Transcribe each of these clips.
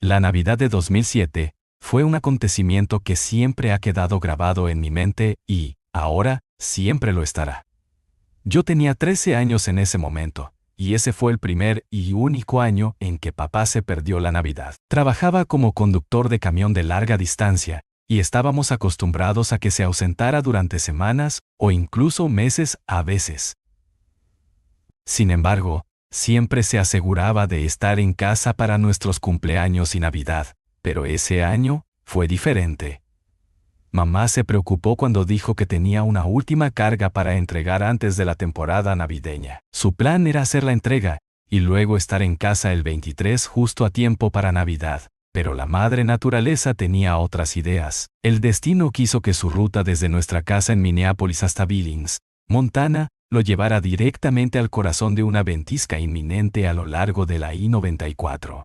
La Navidad de 2007 fue un acontecimiento que siempre ha quedado grabado en mi mente y, ahora, siempre lo estará. Yo tenía 13 años en ese momento, y ese fue el primer y único año en que papá se perdió la Navidad. Trabajaba como conductor de camión de larga distancia, y estábamos acostumbrados a que se ausentara durante semanas o incluso meses a veces. Sin embargo, siempre se aseguraba de estar en casa para nuestros cumpleaños y Navidad, pero ese año fue diferente. Mamá se preocupó cuando dijo que tenía una última carga para entregar antes de la temporada navideña. Su plan era hacer la entrega y luego estar en casa el 23 justo a tiempo para Navidad. Pero la madre naturaleza tenía otras ideas. El destino quiso que su ruta desde nuestra casa en Minneapolis hasta Billings, Montana, lo llevara directamente al corazón de una ventisca inminente a lo largo de la I-94.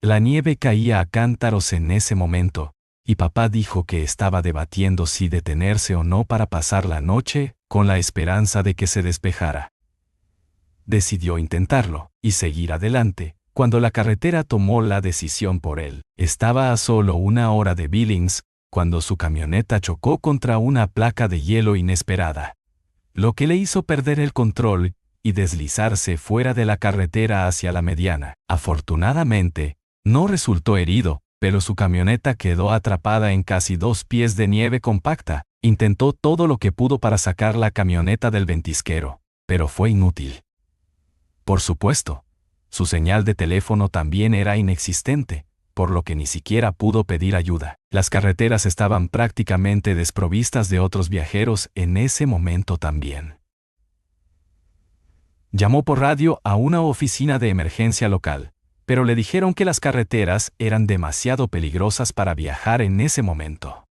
La nieve caía a cántaros en ese momento, y papá dijo que estaba debatiendo si detenerse o no para pasar la noche, con la esperanza de que se despejara. Decidió intentarlo y seguir adelante, cuando la carretera tomó la decisión por él. Estaba a solo 1 hora de Billings, cuando su camioneta chocó contra una placa de hielo inesperada, lo que le hizo perder el control y deslizarse fuera de la carretera hacia la mediana. Afortunadamente, no resultó herido, pero su camioneta quedó atrapada en casi 2 pies de nieve compacta. Intentó todo lo que pudo para sacar la camioneta del ventisquero, pero fue inútil. Por supuesto, su señal de teléfono también era inexistente, por lo que ni siquiera pudo pedir ayuda. Las carreteras estaban prácticamente desprovistas de otros viajeros en ese momento también. Llamó por radio a una oficina de emergencia local, pero le dijeron que las carreteras eran demasiado peligrosas para viajar en ese momento.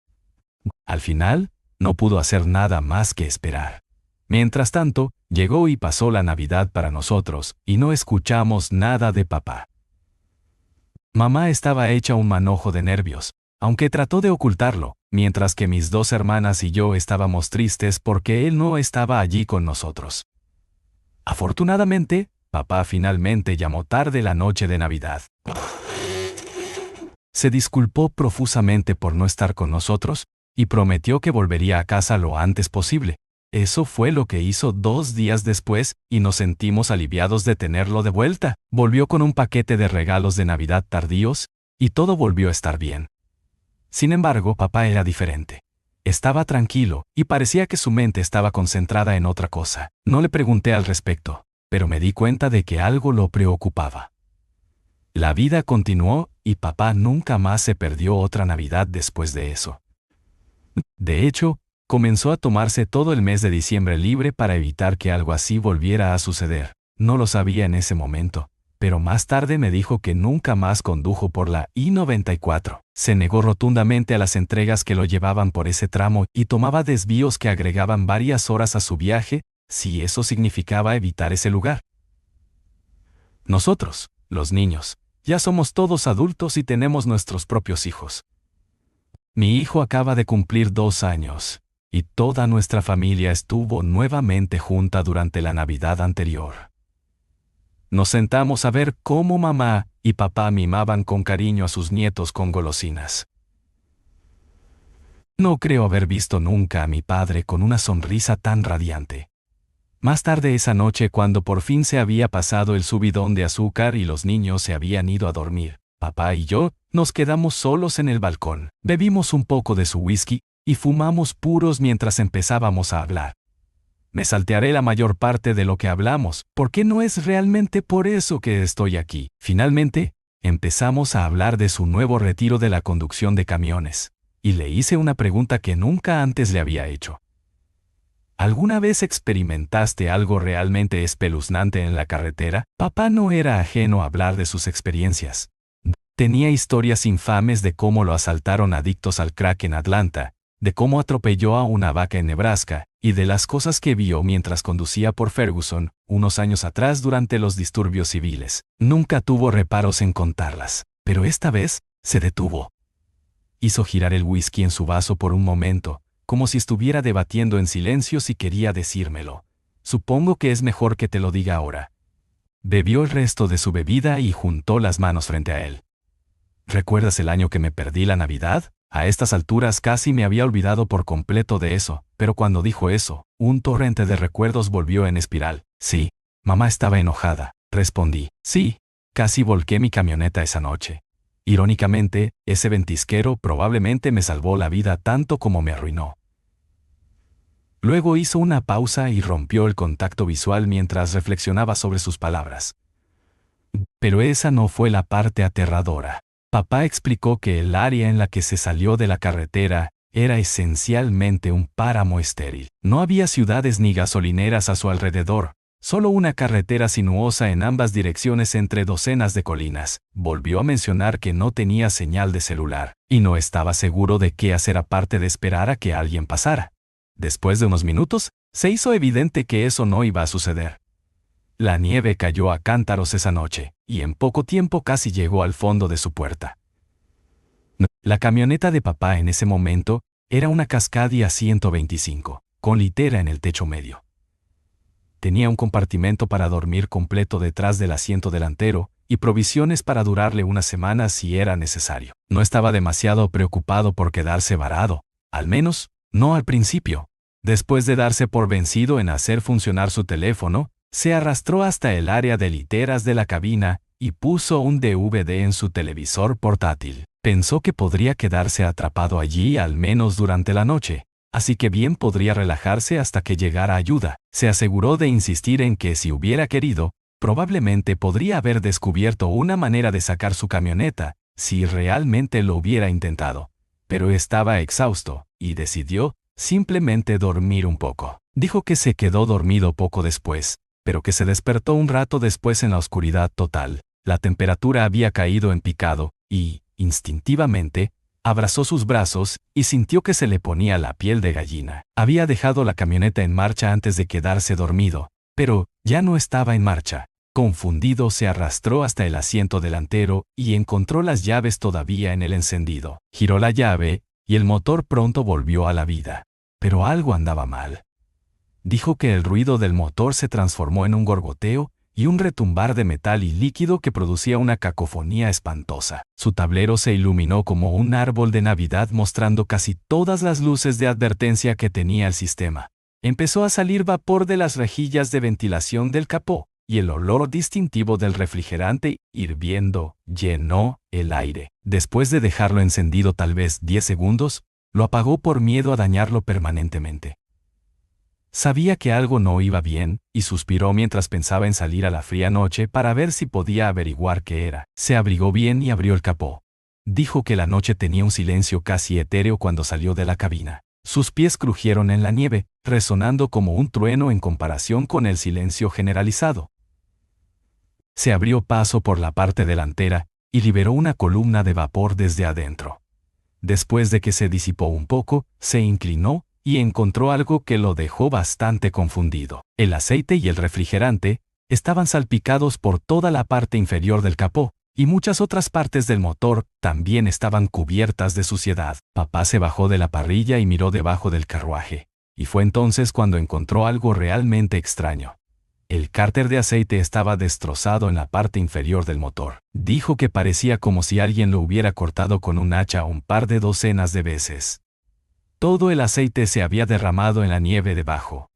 Al final, no pudo hacer nada más que esperar. Mientras tanto, llegó y pasó la Navidad para nosotros, y no escuchamos nada de papá. Mamá estaba hecha un manojo de nervios, aunque trató de ocultarlo, mientras que mis 2 hermanas y yo estábamos tristes porque él no estaba allí con nosotros. Afortunadamente, papá finalmente llamó tarde la noche de Navidad. Se disculpó profusamente por no estar con nosotros y prometió que volvería a casa lo antes posible. Eso fue lo que hizo 2 días después y nos sentimos aliviados de tenerlo de vuelta. Volvió con un paquete de regalos de Navidad tardíos y todo volvió a estar bien. Sin embargo, papá era diferente. Estaba tranquilo y parecía que su mente estaba concentrada en otra cosa. No le pregunté al respecto, pero me di cuenta de que algo lo preocupaba. La vida continuó y papá nunca más se perdió otra Navidad después de eso. De hecho, comenzó a tomarse todo el mes de diciembre libre para evitar que algo así volviera a suceder. No lo sabía en ese momento, pero más tarde me dijo que nunca más condujo por la I-94. Se negó rotundamente a las entregas que lo llevaban por ese tramo y tomaba desvíos que agregaban varias horas a su viaje, si eso significaba evitar ese lugar. Nosotros, los niños, ya somos todos adultos y tenemos nuestros propios hijos. Mi hijo acaba de cumplir 2 años, y toda nuestra familia estuvo nuevamente junta durante la Navidad anterior. Nos sentamos a ver cómo mamá y papá mimaban con cariño a sus nietos con golosinas. No creo haber visto nunca a mi padre con una sonrisa tan radiante. Más tarde esa noche, cuando por fin se había pasado el subidón de azúcar y los niños se habían ido a dormir, papá y yo nos quedamos solos en el balcón. Bebimos un poco de su whisky y fumamos puros mientras empezábamos a hablar. Me saltearé la mayor parte de lo que hablamos, porque no es realmente por eso que estoy aquí. Finalmente, empezamos a hablar de su nuevo retiro de la conducción de camiones, y le hice una pregunta que nunca antes le había hecho. ¿Alguna vez experimentaste algo realmente espeluznante en la carretera? Papá no era ajeno a hablar de sus experiencias. Tenía historias infames de cómo lo asaltaron adictos al crack en Atlanta, de cómo atropelló a una vaca en Nebraska, y de las cosas que vio mientras conducía por Ferguson, unos años atrás durante los disturbios civiles. Nunca tuvo reparos en contarlas, pero esta vez se detuvo. Hizo girar el whisky en su vaso por un momento, como si estuviera debatiendo en silencio si quería decírmelo. Supongo que es mejor que te lo diga ahora. Bebió el resto de su bebida y juntó las manos frente a él. ¿Recuerdas el año que me perdí la Navidad? A estas alturas casi me había olvidado por completo de eso, pero cuando dijo eso, un torrente de recuerdos volvió en espiral. Sí, mamá estaba enojada, respondí. Sí, casi volqué mi camioneta esa noche. Irónicamente, ese ventisquero probablemente me salvó la vida tanto como me arruinó. Luego hizo una pausa y rompió el contacto visual mientras reflexionaba sobre sus palabras. Pero esa no fue la parte aterradora. Papá explicó que el área en la que se salió de la carretera era esencialmente un páramo estéril. No había ciudades ni gasolineras a su alrededor, solo una carretera sinuosa en ambas direcciones entre docenas de colinas. Volvió a mencionar que no tenía señal de celular, y no estaba seguro de qué hacer aparte de esperar a que alguien pasara. Después de unos minutos, se hizo evidente que eso no iba a suceder. La nieve cayó a cántaros esa noche, y en poco tiempo casi llegó al fondo de su puerta. La camioneta de papá en ese momento era una Cascadia 125, con litera en el techo medio. Tenía un compartimento para dormir completo detrás del asiento delantero y provisiones para durarle una semana si era necesario. No estaba demasiado preocupado por quedarse varado, al menos, no al principio. Después de darse por vencido en hacer funcionar su teléfono, se arrastró hasta el área de literas de la cabina y puso un DVD en su televisor portátil. Pensó que podría quedarse atrapado allí al menos durante la noche, así que bien podría relajarse hasta que llegara ayuda. Se aseguró de insistir en que si hubiera querido, probablemente podría haber descubierto una manera de sacar su camioneta, si realmente lo hubiera intentado. Pero estaba exhausto, y decidió simplemente dormir un poco. Dijo que se quedó dormido poco después, pero que se despertó un rato después en la oscuridad total. La temperatura había caído en picado, y, instintivamente, abrazó sus brazos y sintió que se le ponía la piel de gallina. Había dejado la camioneta en marcha antes de quedarse dormido, pero ya no estaba en marcha. Confundido, se arrastró hasta el asiento delantero y encontró las llaves todavía en el encendido. Giró la llave, y el motor pronto volvió a la vida. Pero algo andaba mal. Dijo que el ruido del motor se transformó en un gorgoteo y un retumbar de metal y líquido que producía una cacofonía espantosa. Su tablero se iluminó como un árbol de Navidad mostrando casi todas las luces de advertencia que tenía el sistema. Empezó a salir vapor de las rejillas de ventilación del capó, y el olor distintivo del refrigerante hirviendo llenó el aire. Después de dejarlo encendido tal vez 10 segundos, lo apagó por miedo a dañarlo permanentemente. Sabía que algo no iba bien, y suspiró mientras pensaba en salir a la fría noche para ver si podía averiguar qué era. Se abrigó bien y abrió el capó. Dijo que la noche tenía un silencio casi etéreo cuando salió de la cabina. Sus pies crujieron en la nieve, resonando como un trueno en comparación con el silencio generalizado. Se abrió paso por la parte delantera y liberó una columna de vapor desde adentro. Después de que se disipó un poco, se inclinó y encontró algo que lo dejó bastante confundido. El aceite y el refrigerante estaban salpicados por toda la parte inferior del capó, y muchas otras partes del motor también estaban cubiertas de suciedad. Papá se bajó de la parrilla y miró debajo del carruaje, y fue entonces cuando encontró algo realmente extraño. El cárter de aceite estaba destrozado en la parte inferior del motor. Dijo que parecía como si alguien lo hubiera cortado con un hacha un par de docenas de veces. Todo el aceite se había derramado en la nieve debajo.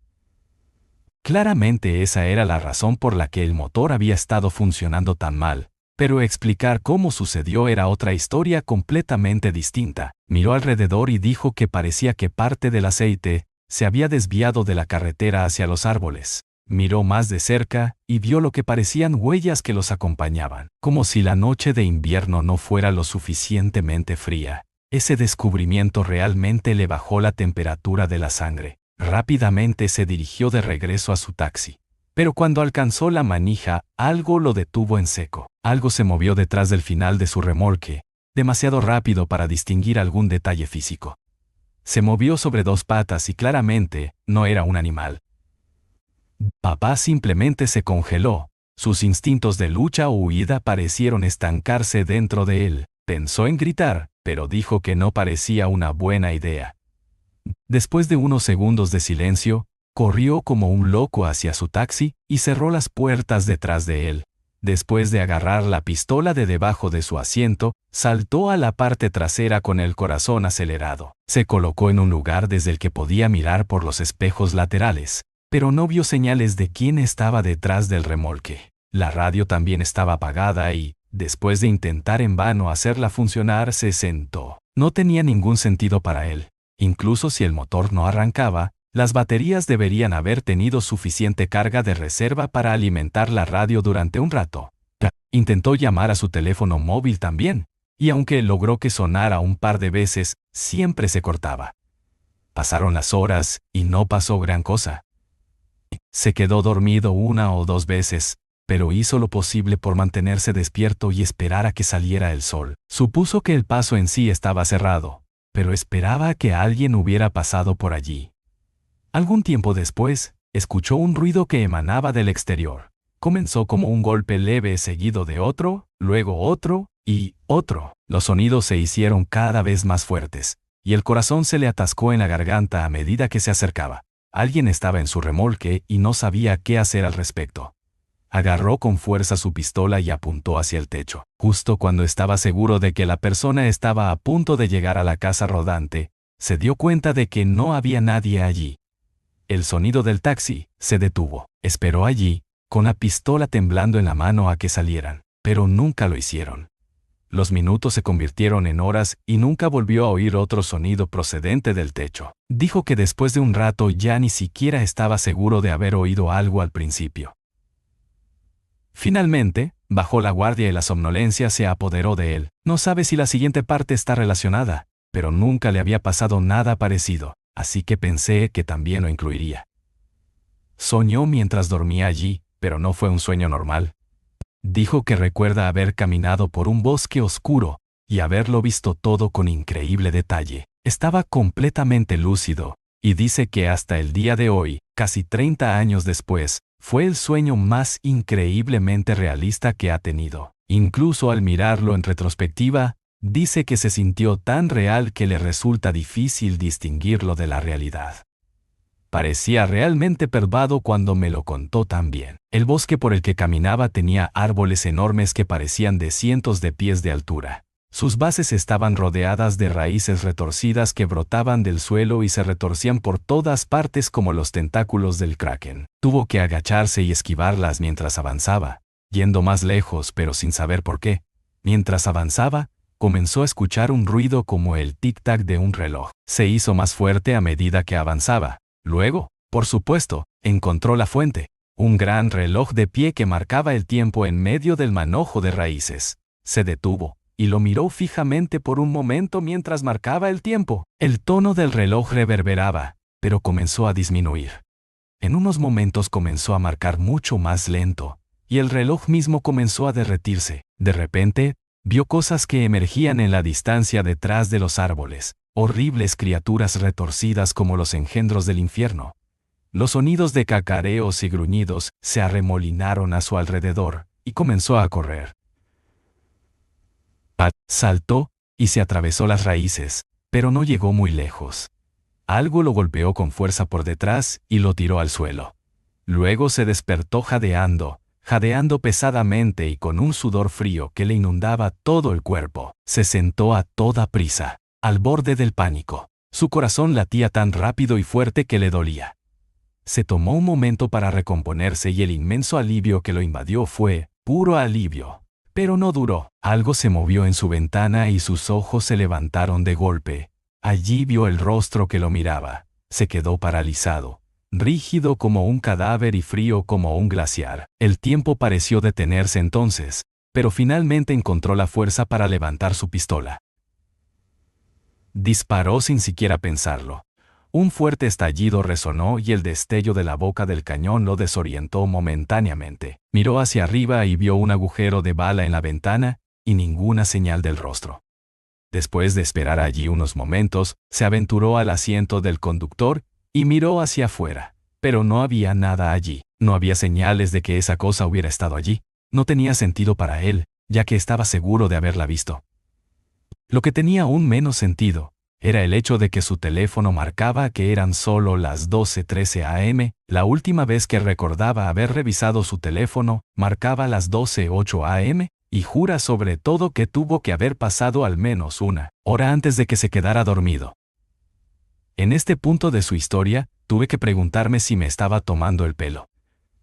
Claramente esa era la razón por la que el motor había estado funcionando tan mal, pero explicar cómo sucedió era otra historia completamente distinta. Miró alrededor y dijo que parecía que parte del aceite se había desviado de la carretera hacia los árboles. Miró más de cerca y vio lo que parecían huellas que los acompañaban, como si la noche de invierno no fuera lo suficientemente fría. Ese descubrimiento realmente le bajó la temperatura de la sangre. Rápidamente se dirigió de regreso a su taxi. Pero cuando alcanzó la manija, algo lo detuvo en seco. Algo se movió detrás del final de su remolque, demasiado rápido para distinguir algún detalle físico. Se movió sobre dos patas y claramente no era un animal. Papá simplemente se congeló. Sus instintos de lucha o huida parecieron estancarse dentro de él. Pensó en gritar, pero dijo que no parecía una buena idea. Después de unos segundos de silencio, corrió como un loco hacia su taxi y cerró las puertas detrás de él. Después de agarrar la pistola de debajo de su asiento, saltó a la parte trasera con el corazón acelerado. Se colocó en un lugar desde el que podía mirar por los espejos laterales, pero no vio señales de quién estaba detrás del remolque. La radio también estaba apagada y, después de intentar en vano hacerla funcionar, se sentó. No tenía ningún sentido para él. Incluso si el motor no arrancaba, las baterías deberían haber tenido suficiente carga de reserva para alimentar la radio durante un rato. Intentó llamar a su teléfono móvil también, y aunque logró que sonara un par de veces, siempre se cortaba. Pasaron las horas y no pasó gran cosa. Se quedó dormido una o dos veces, pero hizo lo posible por mantenerse despierto y esperar a que saliera el sol. Supuso que el paso en sí estaba cerrado, pero esperaba que alguien hubiera pasado por allí. Algún tiempo después, escuchó un ruido que emanaba del exterior. Comenzó como un golpe leve seguido de otro, luego otro y otro. Los sonidos se hicieron cada vez más fuertes, y el corazón se le atascó en la garganta a medida que se acercaba. Alguien estaba en su remolque y no sabía qué hacer al respecto. Agarró con fuerza su pistola y apuntó hacia el techo. Justo cuando estaba seguro de que la persona estaba a punto de llegar a la casa rodante, se dio cuenta de que no había nadie allí. El sonido del taxi se detuvo. Esperó allí, con la pistola temblando en la mano a que salieran, pero nunca lo hicieron. Los minutos se convirtieron en horas y nunca volvió a oír otro sonido procedente del techo. Dijo que después de un rato ya ni siquiera estaba seguro de haber oído algo al principio. Finalmente, bajó la guardia y la somnolencia se apoderó de él. No sabe si la siguiente parte está relacionada, pero nunca le había pasado nada parecido. Así que pensé que también lo incluiría. Soñó mientras dormía allí, pero no fue un sueño normal. Dijo que recuerda haber caminado por un bosque oscuro y haberlo visto todo con increíble detalle. Estaba completamente lúcido, y dice que hasta el día de hoy, casi 30 años después, fue el sueño más increíblemente realista que ha tenido. Incluso al mirarlo en retrospectiva, dice que se sintió tan real que le resulta difícil distinguirlo de la realidad. Parecía realmente perturbado cuando me lo contó también. El bosque por el que caminaba tenía árboles enormes que parecían de cientos de pies de altura. Sus bases estaban rodeadas de raíces retorcidas que brotaban del suelo y se retorcían por todas partes como los tentáculos del kraken. Tuvo que agacharse y esquivarlas mientras avanzaba, yendo más lejos pero sin saber por qué. Mientras avanzaba, comenzó a escuchar un ruido como el tic-tac de un reloj. Se hizo más fuerte a medida que avanzaba. Luego, por supuesto, encontró la fuente, un gran reloj de pie que marcaba el tiempo en medio del manojo de raíces. Se detuvo y lo miró fijamente por un momento mientras marcaba el tiempo. El tono del reloj reverberaba, pero comenzó a disminuir. En unos momentos comenzó a marcar mucho más lento, y el reloj mismo comenzó a derretirse. De repente, vio cosas que emergían en la distancia detrás de los árboles, horribles criaturas retorcidas como los engendros del infierno. Los sonidos de cacareos y gruñidos se arremolinaron a su alrededor, y comenzó a correr. Pat saltó y se atravesó las raíces, pero no llegó muy lejos. Algo lo golpeó con fuerza por detrás y lo tiró al suelo. Luego se despertó jadeando pesadamente y con un sudor frío que le inundaba todo el cuerpo. Se sentó a toda prisa, al borde del pánico. Su corazón latía tan rápido y fuerte que le dolía. Se tomó un momento para recomponerse y el inmenso alivio que lo invadió fue puro alivio. Pero no duró. Algo se movió en su ventana y sus ojos se levantaron de golpe. Allí vio el rostro que lo miraba. Se quedó paralizado, rígido como un cadáver y frío como un glaciar. El tiempo pareció detenerse entonces, pero finalmente encontró la fuerza para levantar su pistola. Disparó sin siquiera pensarlo. Un fuerte estallido resonó y el destello de la boca del cañón lo desorientó momentáneamente. Miró hacia arriba y vio un agujero de bala en la ventana y ninguna señal del rostro. Después de esperar allí unos momentos, se aventuró al asiento del conductor y miró hacia afuera. Pero no había nada allí. No había señales de que esa cosa hubiera estado allí. No tenía sentido para él, ya que estaba seguro de haberla visto. Lo que tenía aún menos sentido Era el hecho de que su teléfono marcaba que eran solo las 12:13 am. La última vez que recordaba haber revisado su teléfono, marcaba las 12:08 am, y jura sobre todo que tuvo que haber pasado al menos una hora antes de que se quedara dormido. En este punto de su historia, tuve que preguntarme si me estaba tomando el pelo.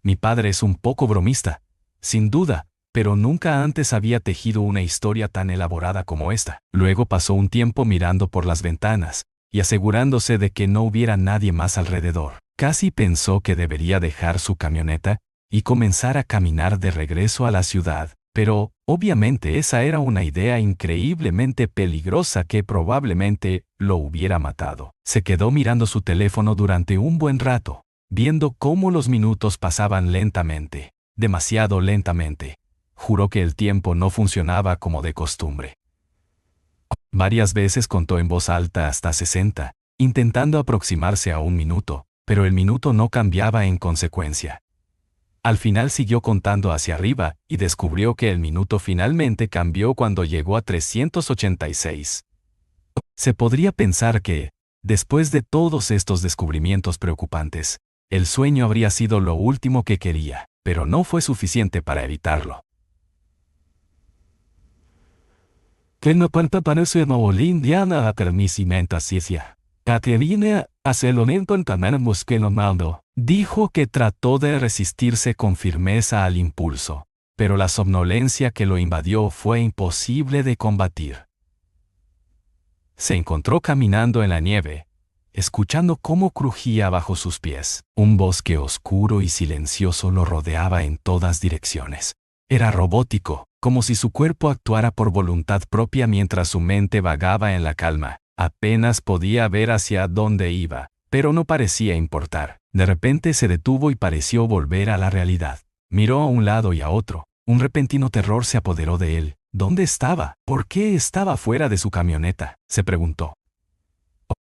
Mi padre es un poco bromista, sin duda, pero nunca antes había tejido una historia tan elaborada como esta. Luego pasó un tiempo mirando por las ventanas y asegurándose de que no hubiera nadie más alrededor. Casi pensó que debería dejar su camioneta y comenzar a caminar de regreso a la ciudad, pero obviamente esa era una idea increíblemente peligrosa que probablemente lo hubiera matado. Se quedó mirando su teléfono durante un buen rato, viendo cómo los minutos pasaban lentamente, demasiado lentamente. Juró que el tiempo no funcionaba como de costumbre. Varias veces contó en voz alta hasta 60, intentando aproximarse a un minuto, pero el minuto no cambiaba en consecuencia. Al final siguió contando hacia arriba y descubrió que el minuto finalmente cambió cuando llegó a 386. Se podría pensar que, después de todos estos descubrimientos preocupantes, el sueño habría sido lo último que quería, pero no fue suficiente para evitarlo. Que no cuenta parece una indiana a permisimenta ciencia. Caterina, hace lo lento en tenemos que lo mando. Dijo que trató de resistirse con firmeza al impulso, pero la somnolencia que lo invadió fue imposible de combatir. Se encontró caminando en la nieve, escuchando cómo crujía bajo sus pies. Un bosque oscuro y silencioso lo rodeaba en todas direcciones. Era robótico, como si su cuerpo actuara por voluntad propia mientras su mente vagaba en la calma. Apenas podía ver hacia dónde iba, pero no parecía importar. De repente se detuvo y pareció volver a la realidad. Miró a un lado y a otro. Un repentino terror se apoderó de él. ¿Dónde estaba? ¿Por qué estaba fuera de su camioneta?, se preguntó.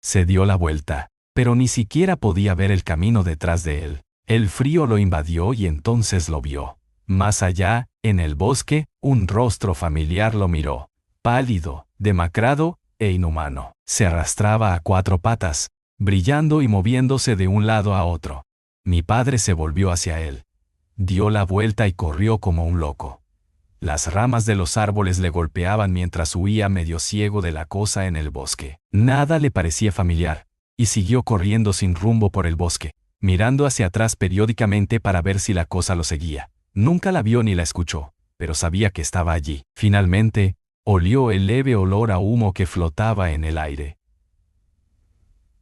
Se dio la vuelta, pero ni siquiera podía ver el camino detrás de él. El frío lo invadió y entonces lo vio. Más allá, en el bosque, un rostro familiar lo miró, pálido, demacrado e inhumano. Se arrastraba a 4 patas, brillando y moviéndose de un lado a otro. Mi padre se volvió hacia él. Dio la vuelta y corrió como un loco. Las ramas de los árboles le golpeaban mientras huía medio ciego de la cosa en el bosque. Nada le parecía familiar, y siguió corriendo sin rumbo por el bosque, mirando hacia atrás periódicamente para ver si la cosa lo seguía. Nunca la vio ni la escuchó, pero sabía que estaba allí. Finalmente, olió el leve olor a humo que flotaba en el aire.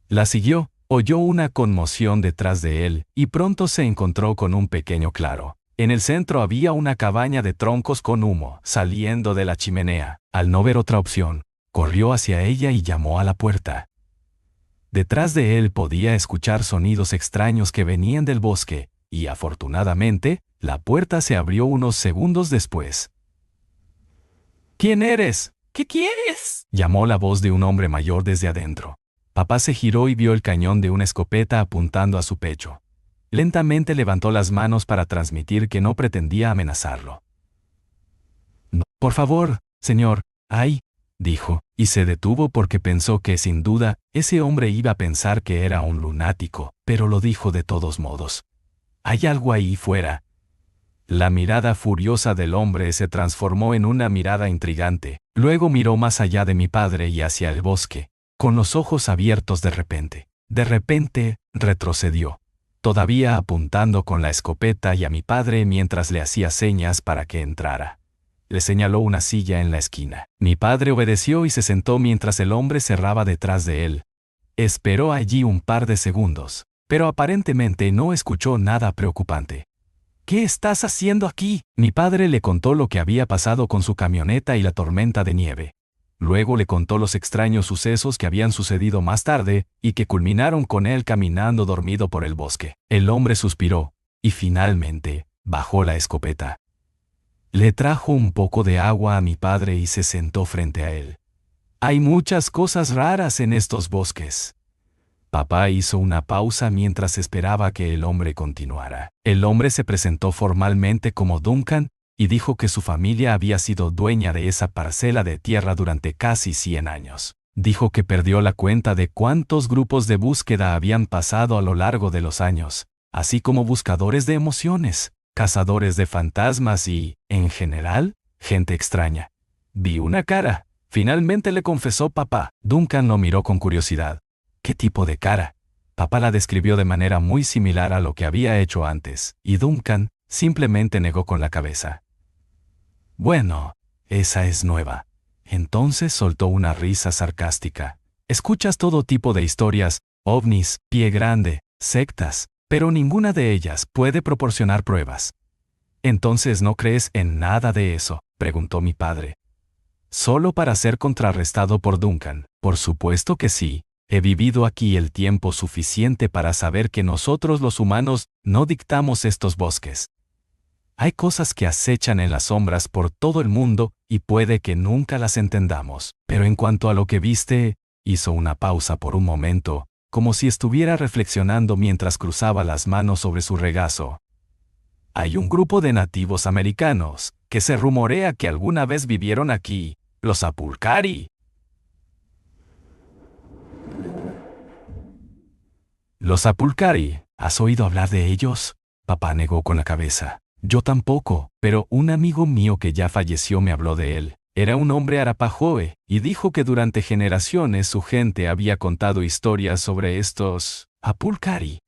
La siguió, oyó una conmoción detrás de él, y pronto se encontró con un pequeño claro. En el centro había una cabaña de troncos con humo saliendo de la chimenea. Al no ver otra opción, corrió hacia ella y llamó a la puerta. Detrás de él podía escuchar sonidos extraños que venían del bosque, y afortunadamente, la puerta se abrió unos segundos después. ¿Quién eres? ¿Qué quieres?, llamó la voz de un hombre mayor desde adentro. Papá se giró y vio el cañón de una escopeta apuntando a su pecho. Lentamente levantó las manos para transmitir que no pretendía amenazarlo. «No, por favor, señor, ay», dijo, y se detuvo porque pensó que, sin duda, ese hombre iba a pensar que era un lunático, pero lo dijo de todos modos. «Hay algo ahí fuera». La mirada furiosa del hombre se transformó en una mirada intrigante. Luego miró más allá de mi padre y hacia el bosque, con los ojos abiertos de repente. De repente, retrocedió, todavía apuntando con la escopeta y a mi padre mientras le hacía señas para que entrara. Le señaló una silla en la esquina. Mi padre obedeció y se sentó mientras el hombre cerraba detrás de él. Esperó allí un par de segundos, pero aparentemente no escuchó nada preocupante. «¿Qué estás haciendo aquí?». Mi padre le contó lo que había pasado con su camioneta y la tormenta de nieve. Luego le contó los extraños sucesos que habían sucedido más tarde y que culminaron con él caminando dormido por el bosque. El hombre suspiró y finalmente bajó la escopeta. Le trajo un poco de agua a mi padre y se sentó frente a él. «Hay muchas cosas raras en estos bosques». Papá hizo una pausa mientras esperaba que el hombre continuara. El hombre se presentó formalmente como Duncan y dijo que su familia había sido dueña de esa parcela de tierra durante casi 100 años. Dijo que perdió la cuenta de cuántos grupos de búsqueda habían pasado a lo largo de los años, así como buscadores de emociones, cazadores de fantasmas y, en general, gente extraña. Vi una cara. Finalmente le confesó papá. Duncan lo miró con curiosidad. ¿Qué tipo de cara? Papá la describió de manera muy similar a lo que había hecho antes, y Duncan simplemente negó con la cabeza. Bueno, esa es nueva. Entonces soltó una risa sarcástica. Escuchas todo tipo de historias, ovnis, pie grande, sectas, pero ninguna de ellas puede proporcionar pruebas. ¿Entonces no crees en nada de eso?, preguntó mi padre. Solo para ser contrarrestado por Duncan. Por supuesto que sí. He vivido aquí el tiempo suficiente para saber que nosotros los humanos no dictamos estos bosques. Hay cosas que acechan en las sombras por todo el mundo y puede que nunca las entendamos. Pero en cuanto a lo que viste, hizo una pausa por un momento, como si estuviera reflexionando mientras cruzaba las manos sobre su regazo. Hay un grupo de nativos americanos que se rumorea que alguna vez vivieron aquí, los Apulcari. Los Apulcari, ¿has oído hablar de ellos? Papá negó con la cabeza. Yo tampoco, pero un amigo mío que ya falleció me habló de él. Era un hombre arapahoe y dijo que durante generaciones su gente había contado historias sobre estos Apulcari.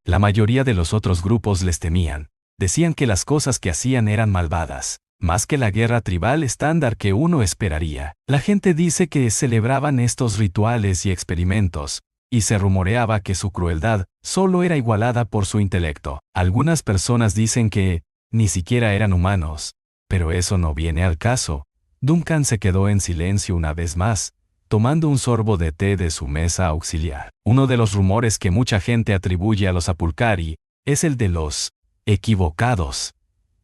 La mayoría de los otros grupos les temían. Decían que las cosas que hacían eran malvadas, más que la guerra tribal estándar que uno esperaría. La gente dice que celebraban estos rituales y experimentos, y se rumoreaba que su crueldad solo era igualada por su intelecto. Algunas personas dicen que ni siquiera eran humanos, pero eso no viene al caso. Duncan se quedó en silencio una vez más, tomando un sorbo de té de su mesa auxiliar. Uno de los rumores que mucha gente atribuye a los Apulcari es el de los equivocados.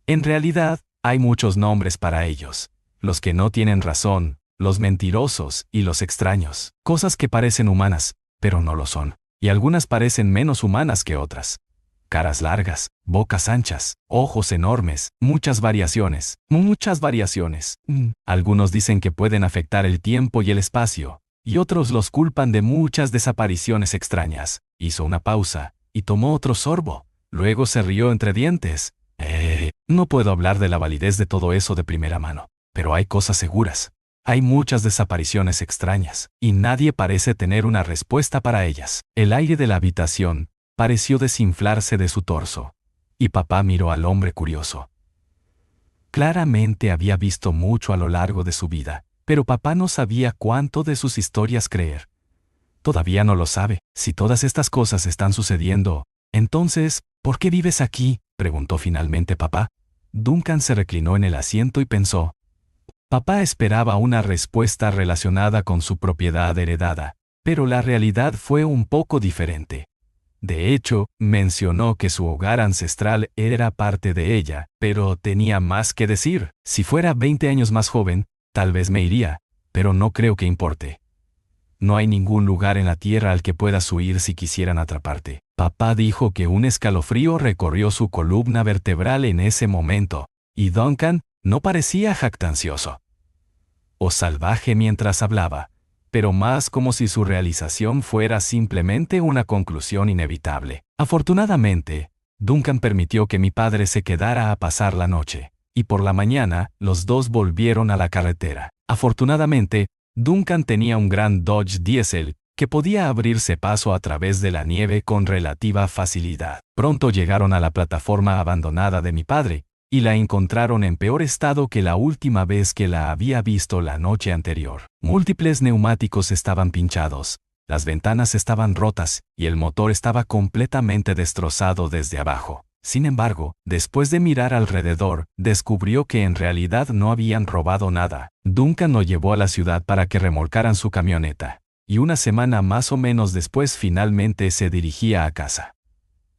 En realidad, hay muchos nombres para ellos. Los que no tienen razón, los mentirosos y los extraños. Cosas que parecen humanas, pero no lo son. Y algunas parecen menos humanas que otras. Caras largas, bocas anchas, ojos enormes, muchas variaciones. Algunos dicen que pueden afectar el tiempo y el espacio, y otros los culpan de muchas desapariciones extrañas. Hizo una pausa, y tomó otro sorbo. Luego se rió entre dientes. No puedo hablar de la validez de todo eso de primera mano, pero hay cosas seguras. Hay muchas desapariciones extrañas, y nadie parece tener una respuesta para ellas. El aire de la habitación pareció desinflarse de su torso, y papá miró al hombre curioso. Claramente había visto mucho a lo largo de su vida, pero papá no sabía cuánto de sus historias creer. Todavía no lo sabe. Si todas estas cosas están sucediendo, entonces, ¿por qué vives aquí?, preguntó finalmente papá. Duncan se reclinó en el asiento y pensó. Papá esperaba una respuesta relacionada con su propiedad heredada, pero la realidad fue un poco diferente. De hecho, mencionó que su hogar ancestral era parte de ella, pero tenía más que decir. Si fuera 20 años más joven, tal vez me iría, pero no creo que importe. No hay ningún lugar en la tierra al que puedas huir si quisieran atraparte. Papá dijo que un escalofrío recorrió su columna vertebral en ese momento, y Duncan no parecía jactancioso o salvaje mientras hablaba, pero más como si su realización fuera simplemente una conclusión inevitable. Afortunadamente, Duncan permitió que mi padre se quedara a pasar la noche, y por la mañana los dos volvieron a la carretera. Afortunadamente, Duncan tenía un gran Dodge Diesel que podía abrirse paso a través de la nieve con relativa facilidad. Pronto llegaron a la plataforma abandonada de mi padre, y la encontraron en peor estado que la última vez que la había visto la noche anterior. Múltiples neumáticos estaban pinchados, las ventanas estaban rotas y el motor estaba completamente destrozado desde abajo. Sin embargo, después de mirar alrededor, descubrió que en realidad no habían robado nada. Duncan lo llevó a la ciudad para que remolcaran su camioneta, y una semana más o menos después finalmente se dirigía a casa.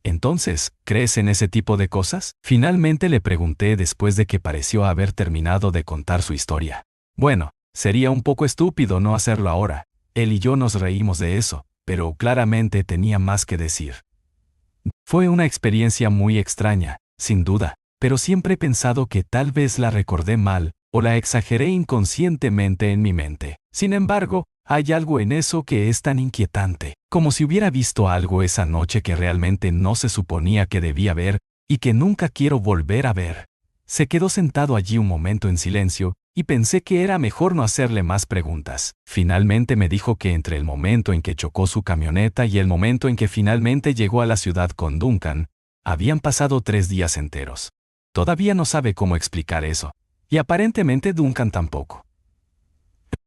Entonces, ¿crees en ese tipo de cosas?, finalmente le pregunté después de que pareció haber terminado de contar su historia. Bueno, sería un poco estúpido no hacerlo ahora. Él y yo nos reímos de eso, pero claramente tenía más que decir. Fue una experiencia muy extraña, sin duda, pero siempre he pensado que tal vez la recordé mal o la exageré inconscientemente en mi mente. Sin embargo, Hay algo en eso que es tan inquietante, como si hubiera visto algo esa noche que realmente no se suponía que debía ver y que nunca quiero volver a ver. Se quedó sentado allí un momento en silencio, y pensé que era mejor no hacerle más preguntas. Finalmente me dijo que entre el momento en que chocó su camioneta y el momento en que finalmente llegó a la ciudad con Duncan, habían pasado 3 días enteros. Todavía no sabe cómo explicar eso, y aparentemente Duncan tampoco.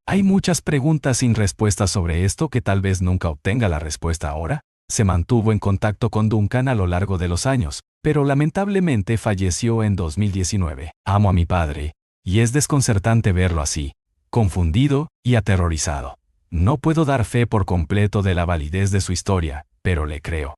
Hay muchas preguntas sin respuesta sobre esto que tal vez nunca obtenga la respuesta ahora. Se mantuvo en contacto con Duncan a lo largo de los años, pero lamentablemente falleció en 2019. Amo a mi padre, y es desconcertante verlo así, confundido y aterrorizado. No puedo dar fe por completo de la validez de su historia, pero le creo.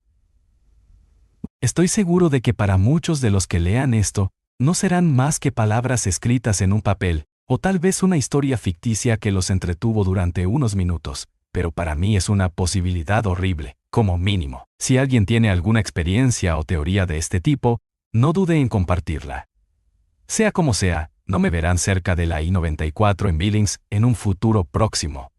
Estoy seguro de que para muchos de los que lean esto, no serán más que palabras escritas en un papel, o tal vez una historia ficticia que los entretuvo durante unos minutos, pero para mí es una posibilidad horrible, como mínimo. Si alguien tiene alguna experiencia o teoría de este tipo, no dude en compartirla. Sea como sea, no me verán cerca de la I-94 en Billings en un futuro próximo.